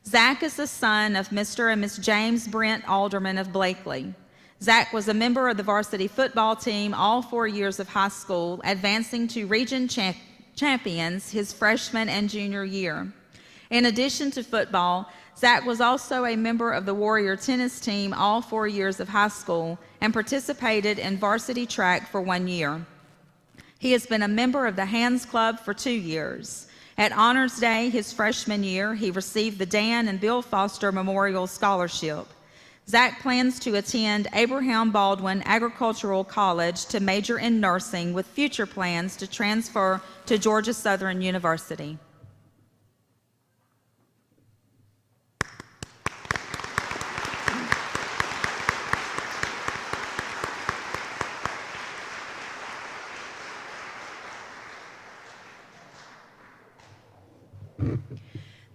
[SPEAKER 1] Zach is the son of Mr. and Miss James Brent Alderman of Blakely. Zach was a member of the varsity football team all 4 years of high school, advancing to region champions his freshman and junior year. In addition to football, Zach was also a member of the Warrior tennis team all 4 years of high school and participated in varsity track for 1 year. He has been a member of the Hands Club for 2 years. At Honors Day, his freshman year, he received the Dan and Bill Foster Memorial Scholarship. Zach plans to attend Abraham Baldwin Agricultural College to major in nursing with future plans to transfer to Georgia Southern University.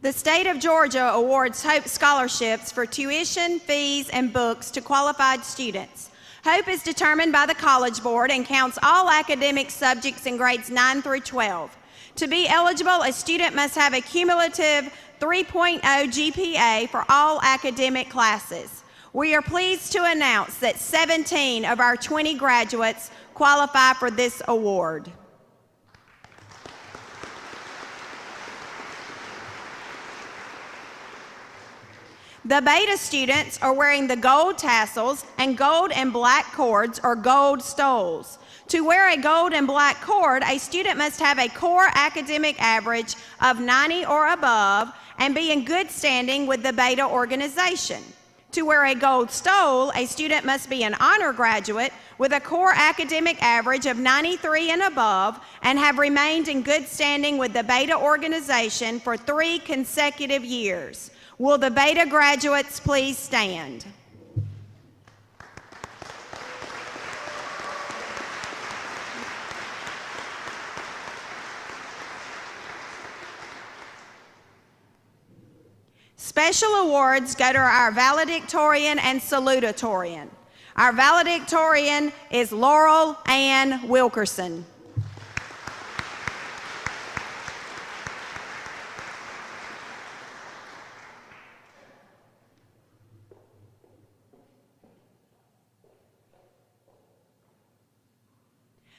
[SPEAKER 5] The state of Georgia awards Hope scholarships for tuition, fees, and books to qualified students. Hope is determined by the College Board and counts all academic subjects in grades 9 through 12. To be eligible, a student must have a cumulative 3.0 GPA for all academic classes. We are pleased to announce that 17 of our 20 graduates qualify for this award. The Beta students are wearing the gold tassels and gold and black cords or gold stoles. To wear a gold and black cord, a student must have a core academic average of 90 or above and be in good standing with the Beta organization. To wear a gold stole, a student must be an honor graduate with a core academic average of 93 and above and have remained in good standing with the Beta organization for 3 consecutive years. Will the Beta graduates please stand? Special awards go to our valedictorian and salutatorian. Our valedictorian is Laurel Ann Wilkerson.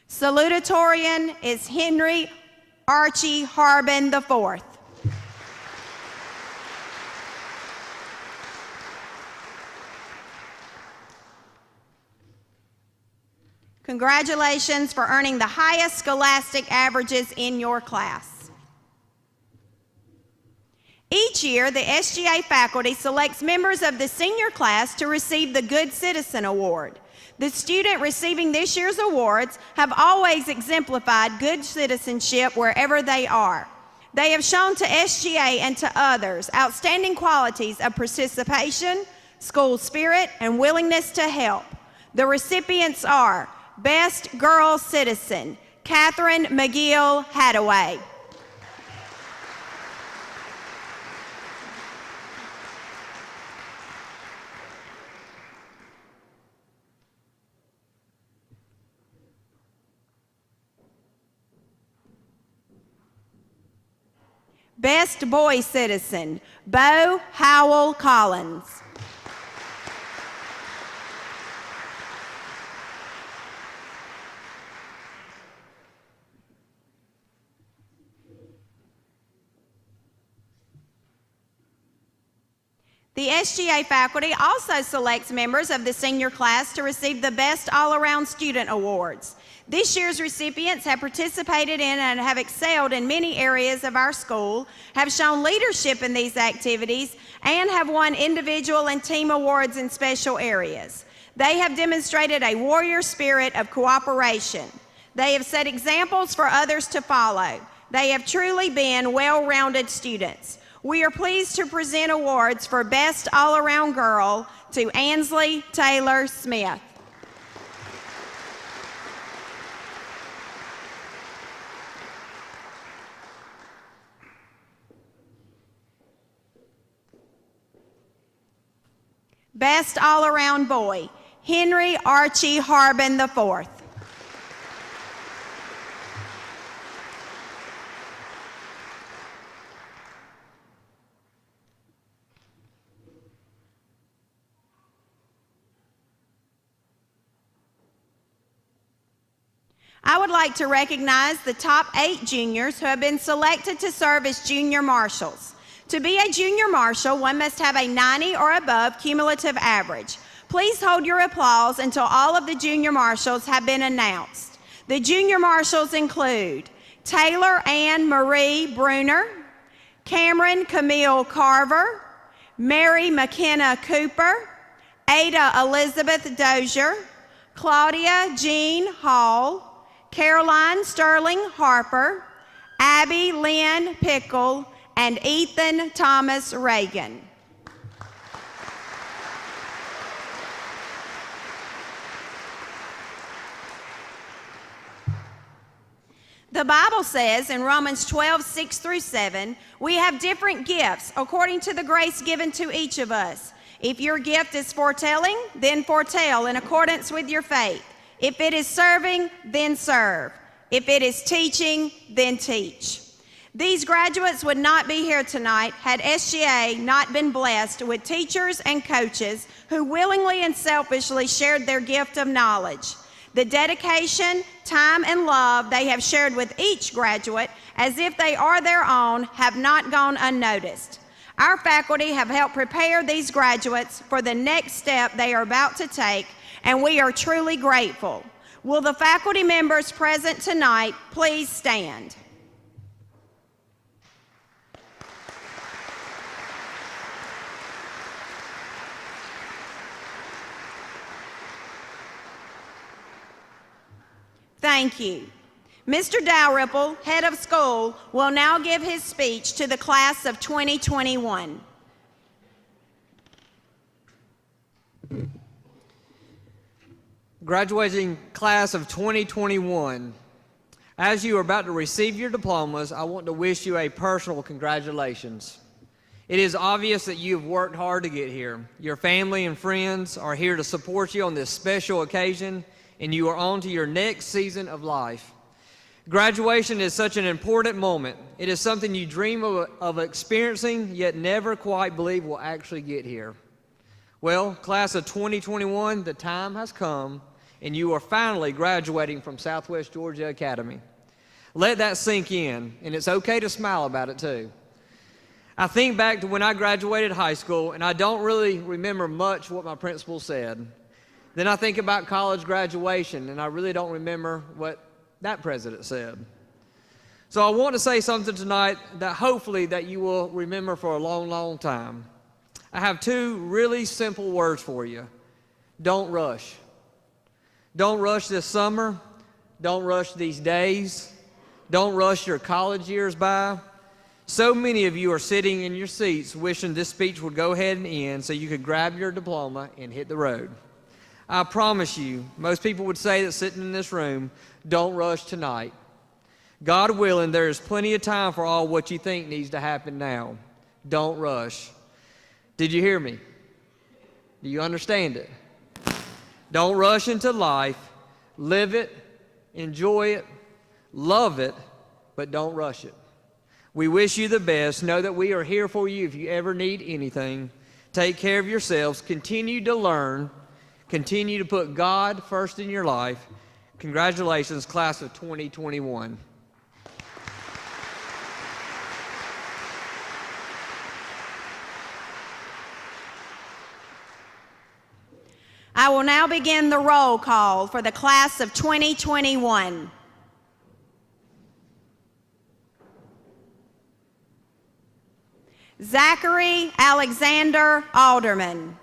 [SPEAKER 5] Salutatorian is Henry Archie Harbin IV. Congratulations for earning the highest scholastic averages in your class. Each year, the SGA faculty selects members of the senior class to receive the Good Citizen Award. The student receiving this year's awards have always exemplified good citizenship wherever they are. They have shown to SGA and to others outstanding qualities of participation, school spirit, and willingness to help. The recipients are Best Girl Citizen, Catherine Mcgill Hattaway. Best Boy Citizen, Bo Howell Collins. The SGA faculty also selects members of the senior class to receive the Best All-Around Student Awards. This year's recipients have participated in and have excelled in many areas of our school, have shown leadership in these activities, and have won individual and team awards in special areas. They have demonstrated a warrior spirit of cooperation. They have set examples for others to follow. They have truly been well-rounded students. We are pleased to present awards for Best All-Around Girl to Ansley Taylor Smith. Best All-Around Boy, Henry Archie Harbin IV. I would like to recognize the top 8 juniors who have been selected to serve as junior marshals. To be a junior marshal, one must have a 90 or above cumulative average. Please hold your applause until all of the junior marshals have been announced. The junior marshals include Taylor Ann Marie Bruner, Cameron Camille Carver, Mary McKenna Cooper, Ada Elizabeth Dozier, Claudia Jean Hall, Caroline Sterling Harper, Abby Lynn Pickle, and Ethan Thomas Reagan. The Bible says in Romans 12:6-7, we have different gifts according to the grace given to each of us. If your gift is foretelling, then foretell in accordance with your faith. If it is serving, then serve. If it is teaching, then teach. These graduates would not be here tonight had SGA not been blessed with teachers and coaches who willingly and selfishly shared their gift of knowledge. The dedication, time, and love they have shared with each graduate, as if they are their own, have not gone unnoticed. Our faculty have helped prepare these graduates for the next step they are about to take, and we are truly grateful. Will the faculty members present tonight please stand? Thank you. Mr. Dalrymple, head of school, will now give his speech to the class of 2021.
[SPEAKER 6] Graduating class of 2021, as you are about to receive your diplomas, I want to wish you a personal congratulations. It is obvious that you have worked hard to get here. Your family and friends are here to support you on this special occasion, and you are on to your next season of life. Graduation is such an important moment. It is something you dream of experiencing, yet never quite believe will actually get here. Well, class of 2021, the time has come, and you are finally graduating from Southwest Georgia Academy. Let that sink in, and it's okay to smile about it too. I think back to when I graduated high school, and I don't really remember much what my principal said. Then I think about college graduation, and I really don't remember what that president said. So I want to say something tonight that hopefully that you will remember for a long, long time. I have 2 really simple words for you. Don't rush. Don't rush this summer. Don't rush these days. Don't rush your college years by. So many of you are sitting in your seats wishing this speech would go ahead and end so you could grab your diploma and hit the road. I promise you, most people would say that sitting in this room, don't rush tonight. God willing, there is plenty of time for all what you think needs to happen now. Don't rush. Did you hear me? Do you understand it? Don't rush into life. Live it, enjoy it, love it, but don't rush it. We wish you the best. Know that we are here for you if you ever need anything. Take care of yourselves. Continue to learn. Continue to put God first in your life. Congratulations, class of 2021.
[SPEAKER 5] I will now begin the roll call for the class of 2021. Zachary Alexander Alderman.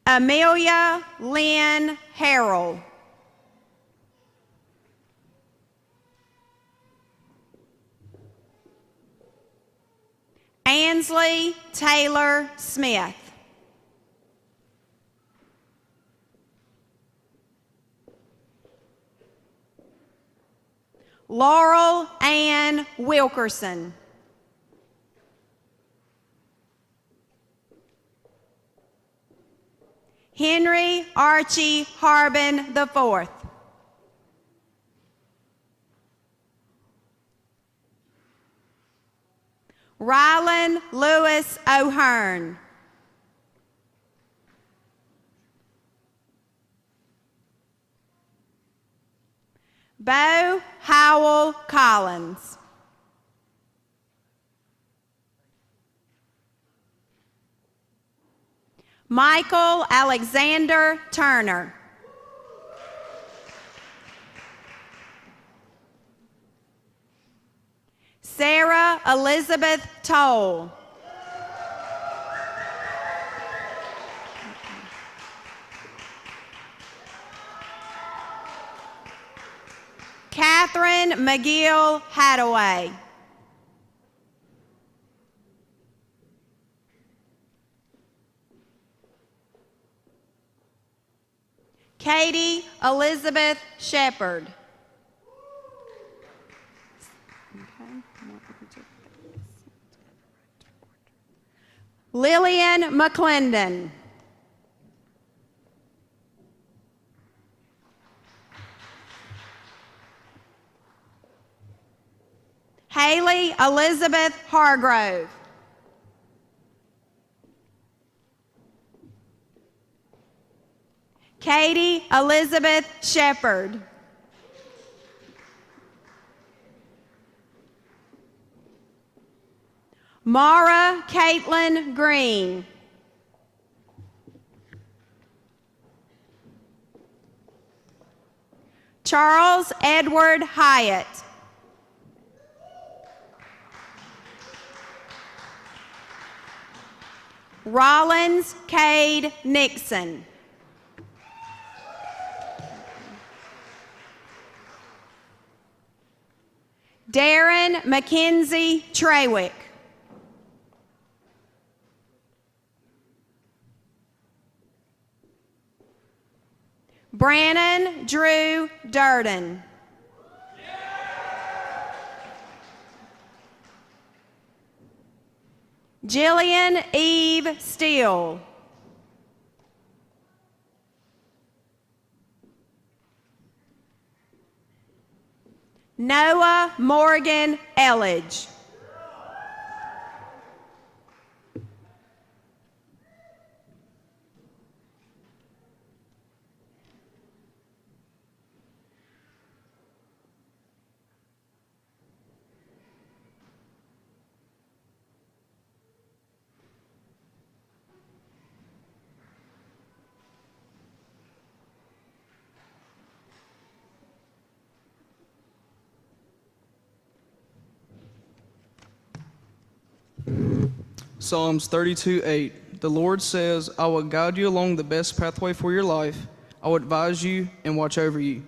[SPEAKER 5] Amelia Lynn Harrell. Ansley Taylor Smith. Laurel Ann Wilkerson. Henry Archie Harbin IV. Rylan Lewis O'Hearn. Bo Howell Collins. Michael Alexander Turner. Sarah Elizabeth Tolle. Catherine Mcgill Hattaway. Kade Elizabeth Shepherd. Lillian Mcclendon. Haley Elizabeth Hargrove. Kade Elizabeth Shepherd. Mara Caitlin Greene. Charles Edward Hyatt. Rollins Kade Nixon. Darren Mackenzie Treywick. Brannon Drew Durden. Jillian Eve Steele. Noah Morgan Ellage.
[SPEAKER 7] Psalms 32:8. The Lord says, I will guide you along the best pathway for your life. I will advise you and watch over you.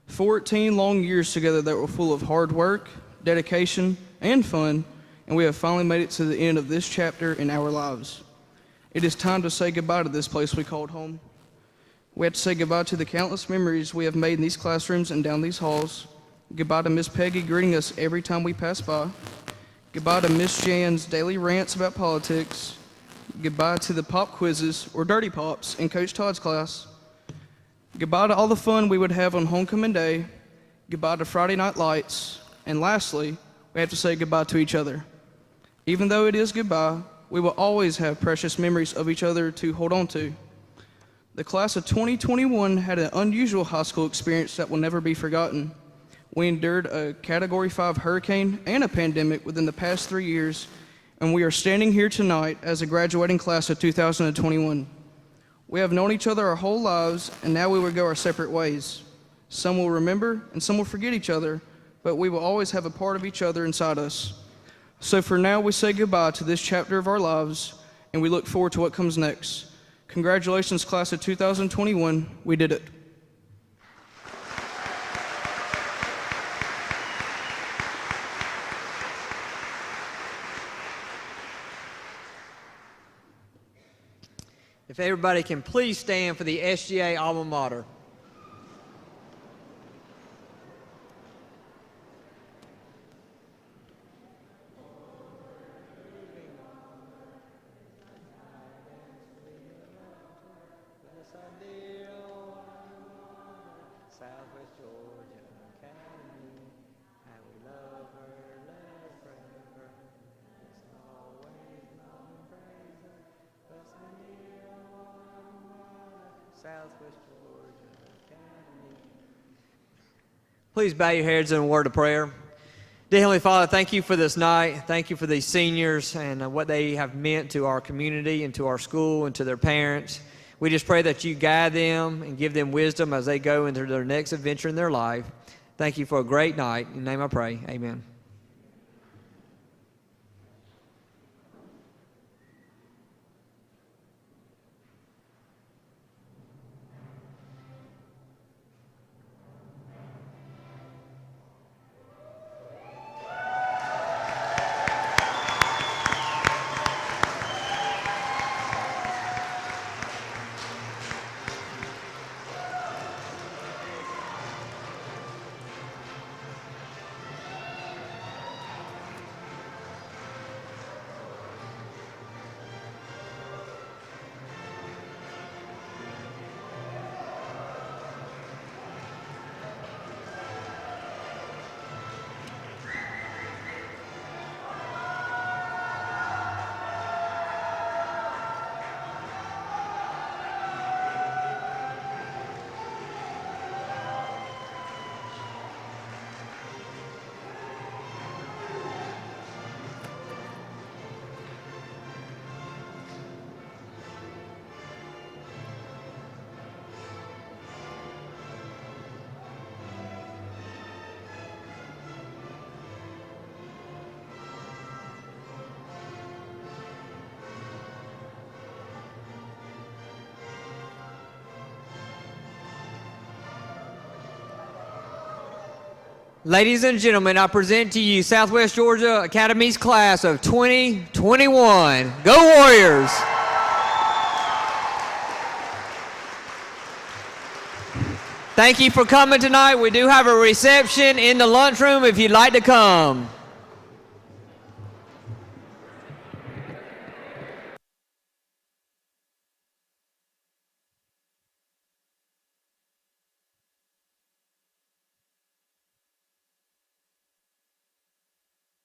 [SPEAKER 7] 14 long years together that were full of hard work, dedication, and fun, and we have finally made it to the end of this chapter in our lives. It is time to say goodbye to this place we called home. We have to say goodbye to the countless memories we have made in these classrooms and down these halls. Goodbye to Miss Peggy greeting us every time we pass by. Goodbye to Miss Jan's daily rants about politics. Goodbye to the pop quizzes, or dirty pops, in Coach Todd's class. Goodbye to all the fun we would have on homecoming day. Goodbye to Friday night lights. And lastly, we have to say goodbye to each other. Even though it is goodbye, we will always have precious memories of each other to hold on to. The class of 2021 had an unusual high school experience that will never be forgotten. We endured a Category 5 hurricane and a pandemic within the past 3 years, and we are standing here tonight as a graduating class of 2021. We have known each other our whole lives, and now we will go our separate ways. Some will remember, and some will forget each other, but we will always have a part of each other inside us. So for now, we say goodbye to this chapter of our lives, and we look forward to what comes next. Congratulations, class of 2021. We did it.
[SPEAKER 6] If everybody can please stand for the SGA alma mater. Please bow your heads in a word of prayer. Dear Heavenly Father, thank you for this night. Thank you for these seniors and what they have meant to our community and to our school and to their parents. We just pray that you guide them and give them wisdom as they go into their next adventure in their life. Thank you for a great night. In your name I pray. Amen. Ladies and gentlemen, I present to you Southwest Georgia Academy's class of 2021. Go Warriors! Thank you for coming tonight. We do have a reception in the lunchroom if you'd like to come.